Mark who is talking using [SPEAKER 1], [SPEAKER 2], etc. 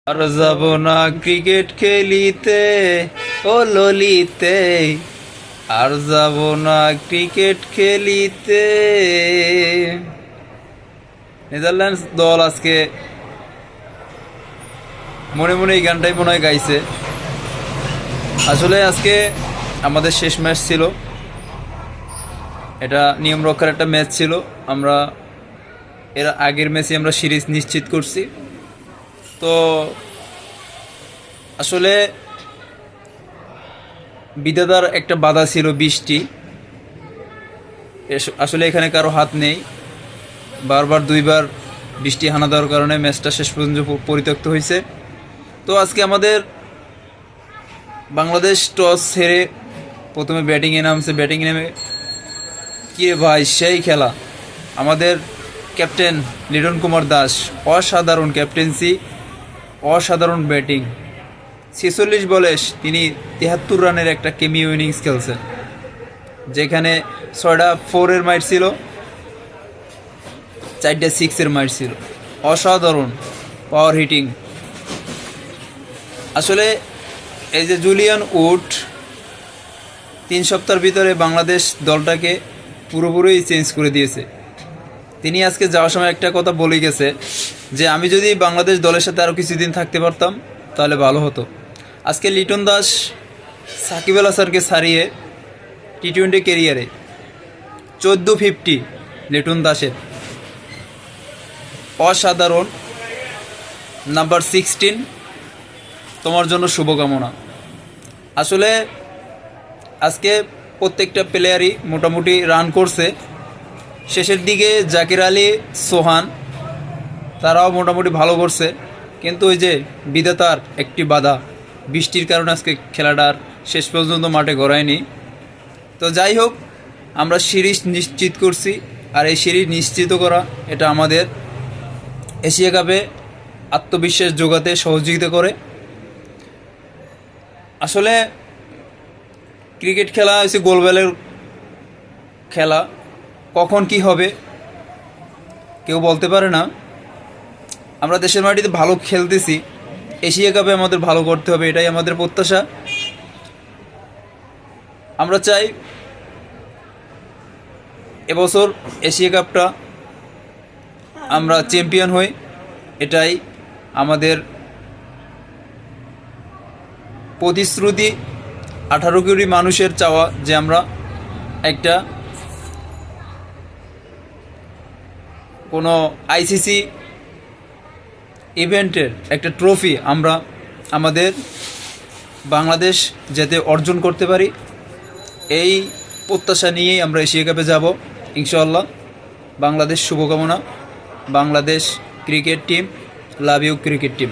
[SPEAKER 1] আর যাব না ক্রিকেট খেলিতে ও ললিতে, আর যাব না ক্রিকেট খেলিতে। নেদারল্যান্ডস দল আজকে মনে মনে এই গানটাই মনে হয় গাইছে। আসলে আজকে আমাদের শেষ ম্যাচ ছিল, এটা নিয়ম রক্ষার একটা ম্যাচ ছিল। আমরা এর আগের ম্যাচে আমরা সিরিজ নিশ্চিত করছি। তো আসলে বিধাতার একটা বাধা ছিল বৃষ্টি। আসলে এখানে কারো হাত নেই, বারবার দুইবার বৃষ্টি হানা দেওয়ার কারণে ম্যাচটা শেষ পর্যন্ত পরিত্যক্ত হয়েছে। তো আজকে আমাদের বাংলাদেশ টস হেরে প্রথমে ব্যাটিংয়ে নামছে। ব্যাটিংয়ে নেমে কি রে ভাই, সেই খেলা! আমাদের ক্যাপ্টেন লিটন কুমার দাস অসাধারণ ক্যাপ্টেন্সি, অসাধারণ ব্যাটিং। 46 বলে তিনি 73 রানের একটা কেমিও ইনিংস খেলছেন, যেখানে 6টা 4-এর মাইট ছিল, 4টা 6-এর মাইট ছিল। অসাধারণ পাওয়ার হিটিং। আসলে এই যে জুলিয়ান উড 3 সপ্তাহের ভিতরে বাংলাদেশ দলটাকে পুরোপুরি চেঞ্জ করে দিয়েছে। তিনি আজকে যাওয়ার সময় একটা কথা বলে গেছে যে আমি যদি বাংলাদেশ দলের সাথে আরও কিছুদিন থাকতে পারতাম তাহলে ভালো হতো। আজকে লিটন দাস সাকিব আল হাসানকে ছাড়িয়ে টি-20 ক্যারিয়ারে 1450 লিটন দাসের, অসাধারণ। নাম্বার 16, তোমার জন্য শুভকামনা। আসলে আজকে প্রত্যেকটা প্লেয়ারই মোটামুটি রান করছে। শেষের দিকে জাকির আলী, সোহান তারাও মোটামুটি ভালো করছে, কিন্তু ওই যে বিধাতার একটি বাধা, বৃষ্টির কারণে আজকে খেলাটার শেষ পর্যন্ত মাঠে গড়ায়নি। তো যাই হোক, আমরা সিরিজ নিশ্চিত করছি, আর এই সিরিজ নিশ্চিত করা এটা আমাদের এশিয়া কাপে আত্মবিশ্বাস যোগাতে সহযোগিতা করে। আসলে ক্রিকেট খেলা হচ্ছে গোলবেলের খেলা, কখন কি হবে কেউ বলতে পারে না। আমরা দেশের মাটিতে ভালো খেলতেছি, এশিয়া কাপে আমাদের ভালো করতে হবে, এটাই আমাদের প্রত্যাশা। আমরা চাই এবছর এশিয়া কাপটা আমরা চ্যাম্পিয়ন হই, এটাই আমাদের প্রতিশ্রুতি। 18 কোটি মানুষের চাওয়া যে আমরা একটা কোনো আইসিসি ইভেন্টের একটা ট্রফি আমরা আমাদের বাংলাদেশ যাতে অর্জন করতে পারি, এই প্রত্যাশা নিয়েই আমরা এশিয়া কাপে যাব ইনশাআল্লাহ। বাংলাদেশ শুভকামনা। Bangladesh cricket team, love you cricket team.